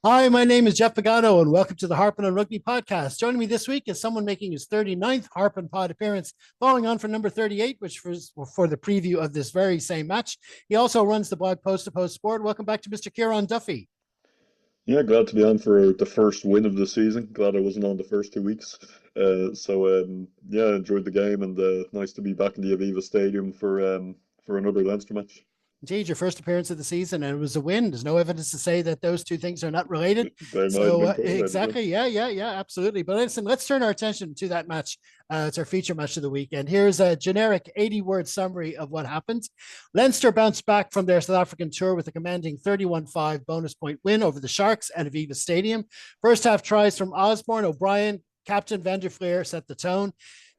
Hi, my name is Jeff Pagano, and welcome to the Harpin on Rugby podcast. Joining me this week is someone making his 39th Harpin pod appearance, following on from number 38, which was for the preview of this very same match. He also runs the blog Post to Post Sport. Welcome back to Mr. Kieran Duffy. Yeah, glad to be on for the first win of the season. Glad I wasn't on the first 2 weeks. Yeah, enjoyed the game and nice to be back in the Aviva Stadium for another Leinster match. Indeed, your first appearance of the season, and it was a win. There's no evidence to say that those two things are not related. They might have So, been correlated. Yeah. exactly. Yeah, absolutely. But listen, let's turn our attention to that match. It's our feature match of the weekend. Here's a generic 80-word summary of what happened. Leinster bounced back from their South African tour with a commanding 31-5 bonus point win over the Sharks at Aviva Stadium. First half tries from Osborne, O'Brien, Captain Van der Fleer set the tone.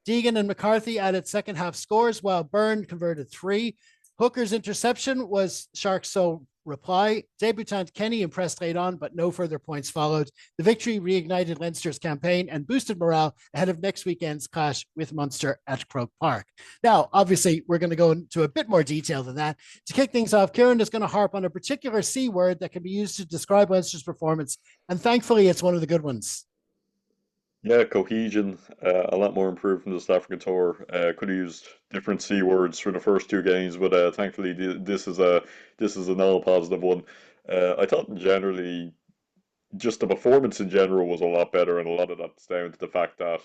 Deegan and McCarthy added second half scores, while Byrne converted three. Hooker's interception was Sharks' sole reply. Debutant Kenny impressed late on, but no further points followed. The victory reignited Leinster's campaign and boosted morale ahead of next weekend's clash with Munster at Croke Park. Now, obviously, we're going to go into a bit more detail than that. To kick things off, Kieran is going to harp on a particular C word that can be used to describe Leinster's performance, and thankfully, it's one of the good ones. Yeah, cohesion, a lot more improved from the South African tour. Could have used different C words for the first two games, but thankfully this is an all positive one. I thought generally just the performance in general was a lot better, and a lot of that's down to the fact that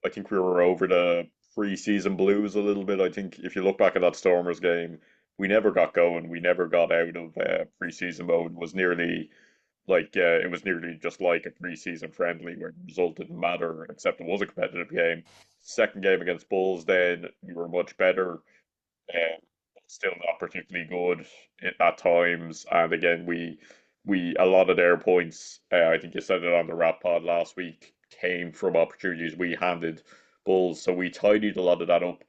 I think we were over the pre-season blues a little bit. I think if you look back at that Stormers game, we never got going. We never got out of pre-season mode. It was nearly just like a pre-season friendly where the result didn't matter except it was a competitive game. Second game against Bulls, then we were much better, but still not particularly good at times. And again, we a lot of their points. I think you said it on the Rap Pod last week. Came from opportunities we handed Bulls, so we tidied a lot of that up.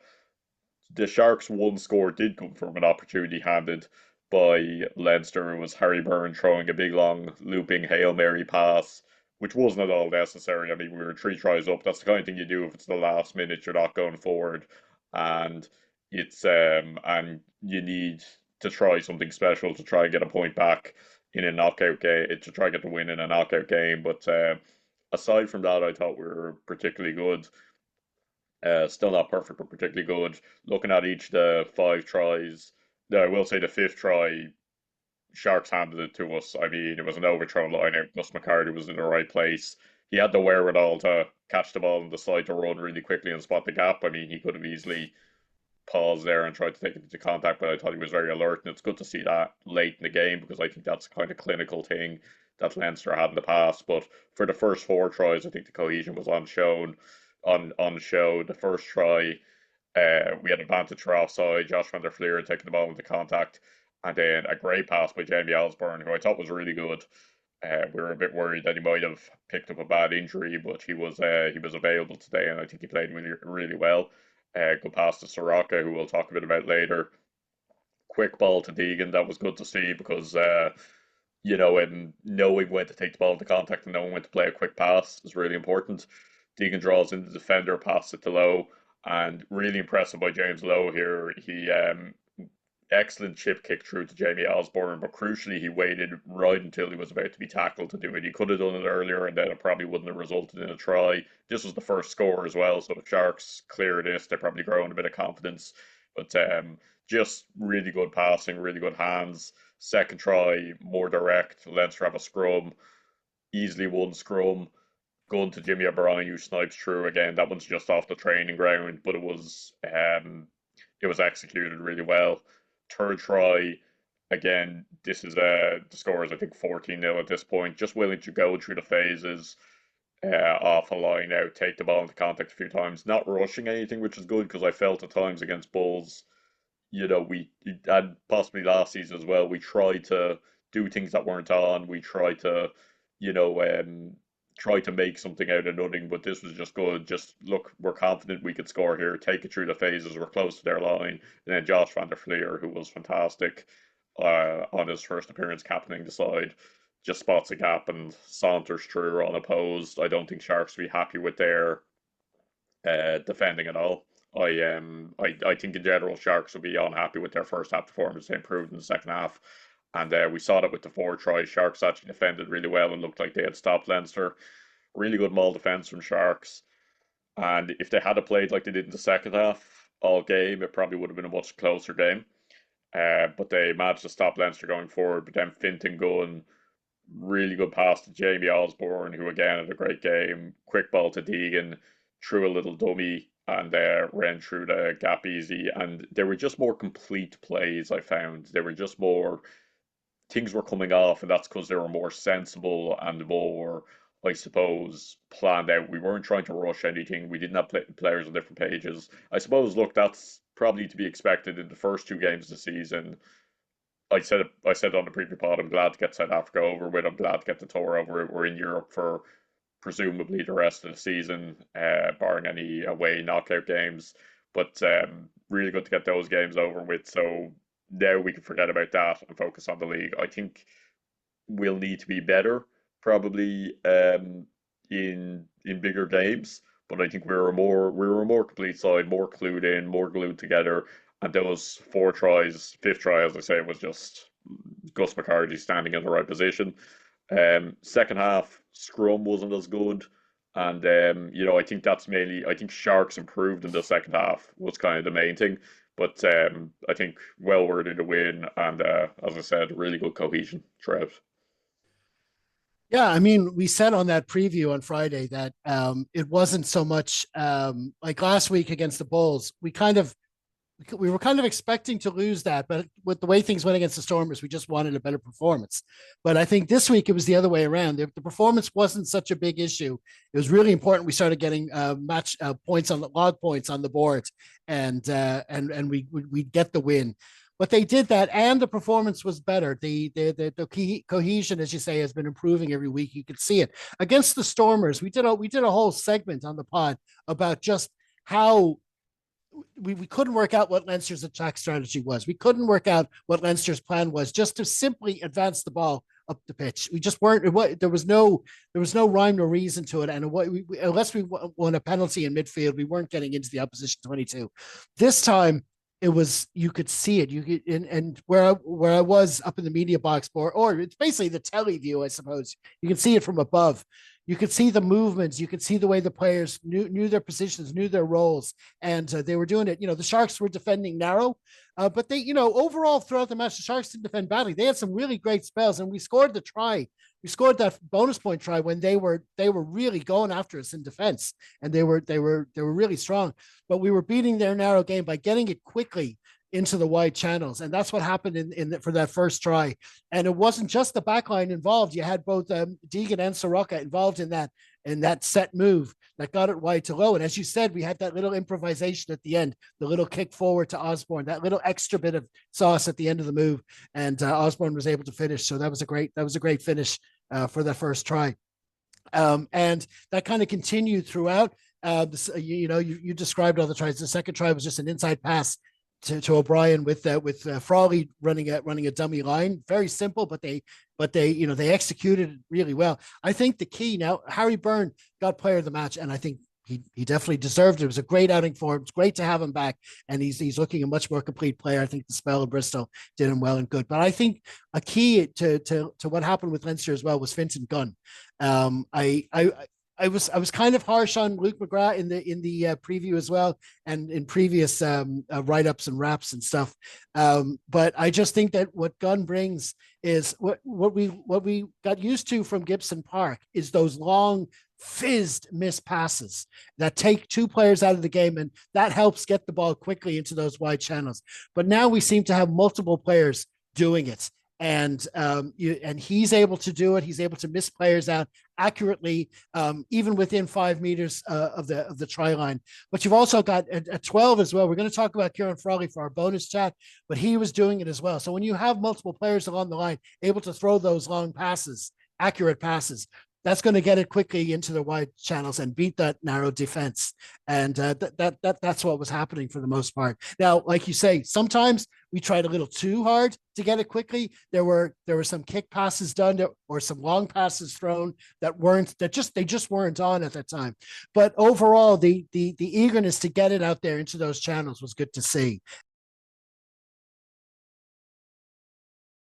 The Sharks' one score did come from an opportunity handed by Leinster. It was Harry Byrne throwing a big long looping Hail Mary pass, which wasn't at all necessary. I mean, we were three tries up. That's the kind of thing you do if it's the last minute, you're not going forward. And and you need to try something special to try and get a point back in a knockout game, to try and get the win in a knockout game. But aside from that, I thought we were particularly good. Still not perfect, but particularly good. Looking at each of the five tries, I will say the fifth try, Sharks handed it to us. I mean, it was an overthrown line out. Gus McCarty was in the right place. He had the wherewithal to catch the ball and decide to run really quickly and spot the gap. I mean, he could have easily paused there and tried to take it into contact, but I thought he was very alert. And it's good to see that late in the game because I think that's the kind of clinical thing that Leinster had in the past. But for the first four tries, I think the cohesion was on show. The first try, we had advantage for offside. Josh van der Fleer had taken the ball into contact, and then a great pass by Jamie Osborne, who I thought was really good. We were a bit worried that he might have picked up a bad injury, but he was available today, and I think he played really really well. Good pass to Soraka, who we'll talk a bit about later. Quick ball to Deegan, that was good to see because and knowing when to take the ball into contact and knowing when to play a quick pass is really important. Deegan draws in the defender, passes it to Lowe, and really impressive by James Lowe here. He excellent chip kick through to Jamie Osborne, but crucially he waited right until he was about to be tackled to do it. He could have done it earlier, and then it probably wouldn't have resulted in a try. This was the first score as well, so if Sharks clear this, they're probably growing a bit of confidence. But just really good passing, really good hands. Second try, more direct. Leinster have a scrum, easily won scrum. Going to Jimmy O'Brien, who snipes through again. That one's just off the training ground, but it was executed really well. Third try, again, this is the score is I think 14-0 at this point. Just willing to go through the phases, off a line out, take the ball into contact a few times, not rushing anything, which is good because I felt at times against Bulls, we and possibly last season as well, we tried to do things that weren't on. We tried to, you know, try to make something out of nothing, but this was just good. Just look, we're confident we could score here, take it through the phases, we're close to their line. And then Josh van der Fleer, who was fantastic on his first appearance captaining the side, just spots a gap and saunters through unopposed. I don't think Sharks will be happy with their defending at all. I think in general Sharks will be unhappy with their first half performance. They improved in the second half, And we saw that with the four tries. Sharks actually defended really well and looked like they had stopped Leinster. Really good maul defence from Sharks. And if they had played like they did in the second half all game, it probably would have been a much closer game. But they managed to stop Leinster going forward. But then Fintan Gunn, really good pass to Jamie Osborne, who again had a great game. Quick ball to Deegan, threw a little dummy and ran through the gap easy. And they were just more complete plays, I found. They were just more, things were coming off, and that's because they were more sensible and more, I suppose, planned out. We weren't trying to rush anything. We didn't have players on different pages. I suppose, look, that's probably to be expected in the first two games of the season. I said on the preview pod, I'm glad to get South Africa over with. I'm glad to get the tour over. We're in Europe for presumably the rest of the season, barring any away knockout games. But really good to get those games over with. So now we can forget about that and focus on the league. I think we'll need to be better, probably in bigger games. But I think we were a more complete side, more clued in, more glued together. And those four tries, fifth try, as I say, was just Gus McCarthy standing in the right position. Second half, scrum wasn't as good. And I think that's mainly. I think Sharks improved in the second half was kind of the main thing. But I think well worthy to win, and as I said, really good cohesion throughout. Yeah, I mean, we said on that preview on Friday that it wasn't so much like last week against the Bulls. We were kind of expecting to lose that, but with the way things went against the Stormers, we just wanted a better performance. But I think this week it was the other way around. The performance wasn't such a big issue. It was really important. We started getting match points on the log points on the board, and we get the win. But they did that, and the performance was better. The cohesion, as you say, has been improving every week. You could see it against the Stormers. We did a whole segment on the pod about just how we couldn't work out what Leinster's attack strategy was. We couldn't work out what Leinster's plan was, just to simply advance the ball up the pitch. We just weren't. There was no rhyme or reason to it, and unless we won a penalty in midfield, we weren't getting into the opposition 22. This time, it was, you could see it. You could, and where I was up in the media box, or it's basically the telly view, I suppose. You can see it from above. You could see the movements. You could see the way the players knew their positions, knew their roles, and they were doing it. The Sharks were defending narrow, but they, overall throughout the match, the Sharks didn't defend badly. They had some really great spells, and we scored the try. We scored that bonus point try when they were really going after us in defense, and they were really strong. But we were beating their narrow game by getting it quickly into the wide channels, and that's what happened for that first try. And it wasn't just the back line involved. You had both Deegan and Soroka involved in that set move that got it wide to low. And as you said, we had that little improvisation at the end, the little kick forward to Osborne, that little extra bit of sauce at the end of the move, and Osborne was able to finish. So that was a great finish for that first try. And that kind of continued throughout. You described all the tries. The second try was just an inside pass to O'Brien with Frawley running a dummy line. Very simple, but they executed it really well. I think the key now, Harry Byrne got player of the match, and I think he definitely deserved it. It was a great outing for him. It's great to have him back, and he's looking a much more complete player. I think the spell of Bristol did him well and good. But I think a key to what happened with Leinster as well was Fintan Gunn. I was kind of harsh on Luke McGrath in the preview as well, and in previous write ups and raps and stuff. But I just think that what Gunn brings is what we got used to from Gibson Park is those long fizzed missed passes that take two players out of the game, and that helps get the ball quickly into those wide channels. But now we seem to have multiple players doing it. And he's able to do it. He's able to miss players out accurately, even within 5 meters of the try line. But you've also got a 12 as well. We're going to talk about Kieran Frawley for our bonus chat, but he was doing it as well. So when you have multiple players along the line able to throw those long passes, accurate passes, that's going to get it quickly into the wide channels and beat that narrow defense. And that's what was happening for the most part. Now, like you say, sometimes we tried a little too hard to get it quickly. There were some kick passes done or some long passes thrown they just weren't on at that time. But overall, the eagerness to get it out there into those channels was good to see.